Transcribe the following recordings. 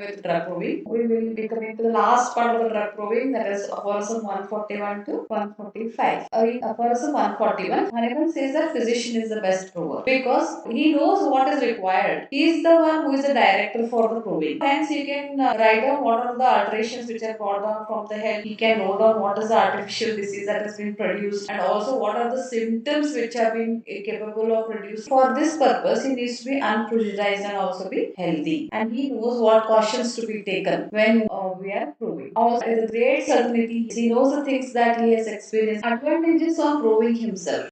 with drug proving. We will be coming to the last part of the drug proving, that is aphorism 141 to 145. In aphorism 141, Hahnemann says that physician is the best prover because he knows what is required. He is the one who is the director for the proving. Hence, he can write down what are the alterations which are brought down from the health. He can note down what is the artificial disease that has been produced and also what are the symptoms which have been capable of producing. For this purpose, he needs to be unprejudiced and also be healthy. And he knows what cautions to be taken when we are proving. Also, with great certainty, he knows the things that he has experienced. Advantages of proving himself.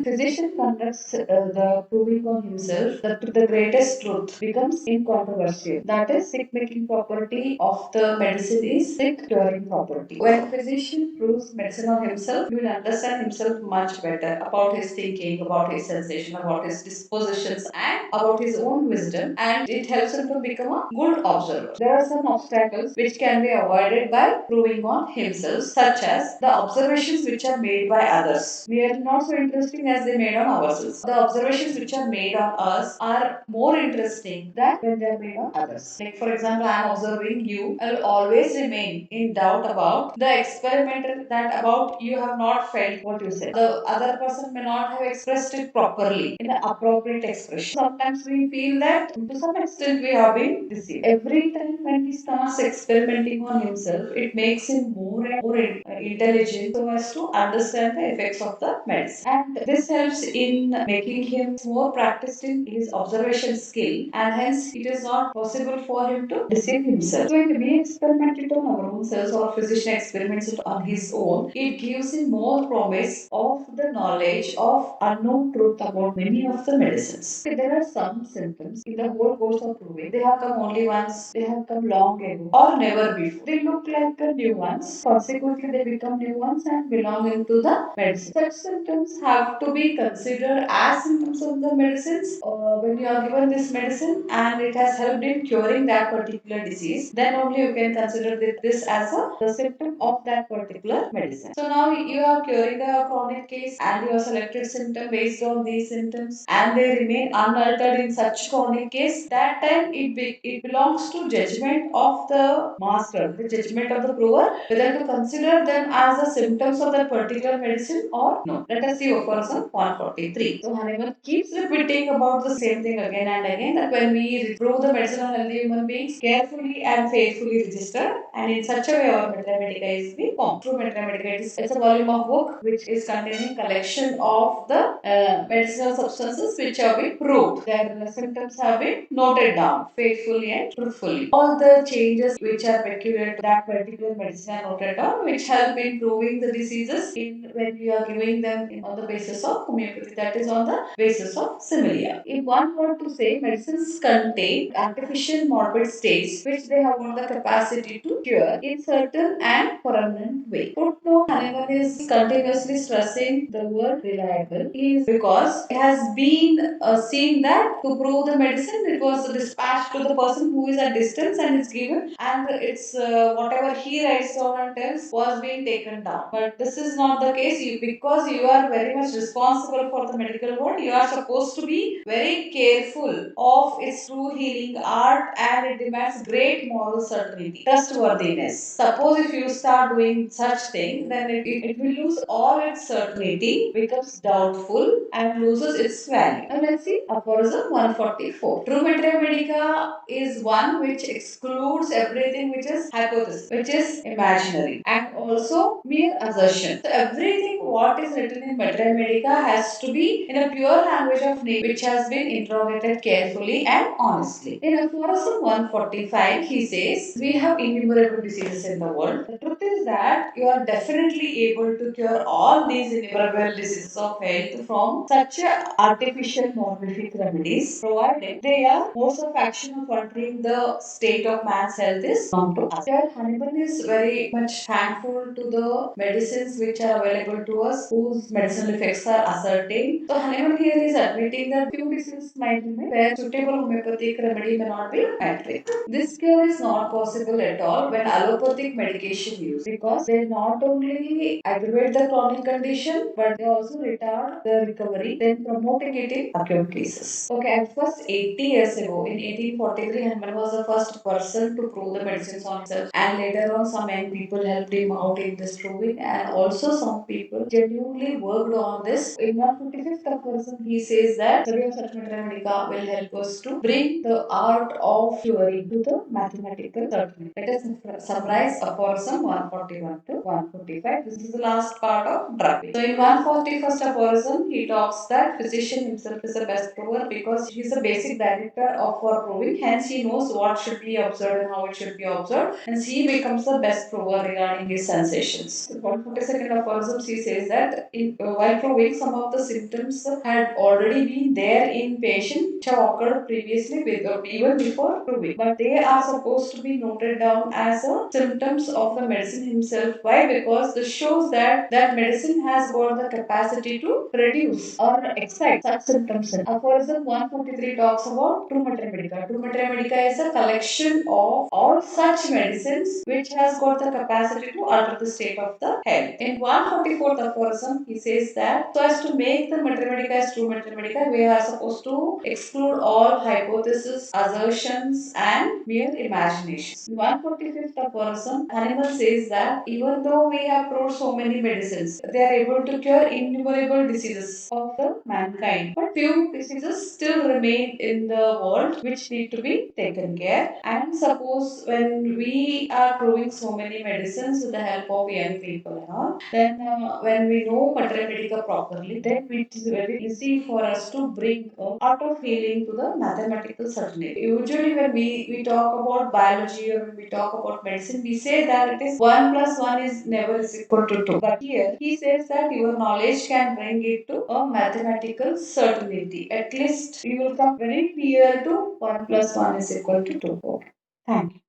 Physician conducts the proving on himself, the greatest truth becomes incontrovertible. That is, sick making property of the medicine is sick curing property. When physician proves medicine on himself, he will understand himself much better about his thinking, about his sensation, about his dispositions, and about his own wisdom, and it helps him to become a good observer. There are some obstacles which can be avoided by proving on himself, such as the observations which are made by others. We are not so interesting as they made on ourselves. The observations which are made on us are more interesting than when they are made on others. Like for example, I am observing you. I will always remain in doubt about the experiment that about you have not felt what you said. The other person may not have expressed it properly in the appropriate expression. Sometimes we feel that to some extent we have been deceived. Every time when he starts experimenting on himself, it makes him more and more intelligent so as to understand the effects of the medicine. And this helps in making him more practiced in his observation skill, and hence it is not possible for him to deceive himself. So when we experiment it on our own selves or physician experiments it on his own, it gives him more promise of the knowledge of unknown truth about many of the medicines. Okay, there are some symptoms in the whole course of proving. They have come only once, they have come long ago, or never before. They look like the new ones. Consequently, they become new ones and belong into the medicine. Such symptoms have to be considered as symptoms of the medicines when you are given this medicine and it has helped in curing that particular disease. Then only you can consider this as the symptom of that particular medicine. So now you are curing a chronic case and you have selected symptom based on these symptoms and they remain unaltered in such chronic case. That time it belongs to judgment of the master, the judgment of the prover, whether to consider them as the symptoms of that particular medicine or no. Let us see aphorism 143. So Hahnemann keeps repeating about the same thing again and again, that when we prove the medicine on healthy human beings, carefully and faithfully registered, and in such a way our Materia Medica is being formed. True Materia Medica, it's a volume of book which is containing collection of the medicinal substances which have been proved. Their symptoms have been noted down faithfully and truthfully. All the changes which are peculiar to that particular medicine are noted down, which help in proving the diseases in when we are giving them on the basis of homeopathy, that is on the basis of similia. If one were to say medicines contain artificial morbid states which they have got the capacity to cure in certain and permanent way. Footnote: Hahnemann is continuously stressing the word reliable is because it has been seen that to prove the medicine it was dispatched to the person who is at distance and it's given, and it's whatever he writes down and tells was being taken down. But this is not the case. Because you are very much responsible for the medical world, you are supposed to be very careful of its true healing art, and it demands great moral certainty, trustworthiness. Suppose if you start doing such thing, then it will lose all its certainty, becomes doubtful, and loses its value. Now let's see aphorism 144. True Materia Medica is one which excludes everything which is hypothesis, which is imaginary, and also mere assertion. So everything what is written in Materia Medica has to be in a pure language of nature, which has been interrogated carefully and honestly. In aphorism 145, he says, we have innumerable diseases in the world. The truth is that you are definitely able to cure all these innumerable diseases of health from such artificial morbific remedies, provided they are modes of action of altering the state of man's health is known to us. Here, Hahnemann is very much thankful to the medicines which are available to growers whose medicinal effects are ascertained. So Hahnemann here is admitting that few diseases might remain where suitable homeopathic remedy may not be met with. This cure is not possible at all when allopathic medication used because they not only aggravate the chronic condition but they also retard the recovery, then promoting it in acute cases. Okay, at first 80 years ago, in 1843, Hahnemann was the first person to prove the medicines on himself, and later on, some young people helped him out in this proving, and also some people genuinely worked on this. In 155th person, he says that study of such mathematica will help us to bring the art of curing to the mathematical certainty. Let us summarize aphorism 141 to 145. This is the last part of drug. So in 141st aphorism, he talks that physician himself is the best prover because he is the basic director of for proving. Hence, he knows what should be observed and how it should be observed. Hence, he becomes the best prover regarding his sensations. So 142nd aphorism, he says that while proving, some of the symptoms had already been there in patient which have occurred previously without even before proving, but they are supposed to be noted down as a symptoms of the medicine himself. Why? Because this shows that that medicine has got the capacity to reduce or excite such symptoms. Aphorism 143 talks about true mater medica. True mater medica is a collection of all such medicines which has got the capacity to alter the state of the health. In 144th aphorism, he says that so as to make the mater medica as true mater medica, we are supposed to exclude all hypotheses, assertions, and mere imaginations. In 145th aphorism, Hahnemann says that even though we have proved so many medicines, they are able to cure innumerable diseases of the mankind. But few diseases still remain in the world which need to be taken care. And suppose when we are proving so many medicines with the help of young people and all, then when we know mater medica properly, then it is very easy for us to bring art of healing to the mathematical certainty. Usually when we talk about biology or when we talk about medicine, we say that it is 1 plus 1 is never is equal to 2. But here he says that your knowledge can bring it to a mathematical certainty. At least you will come very clear to 1 plus 1 is equal to 2. Okay. Thank you.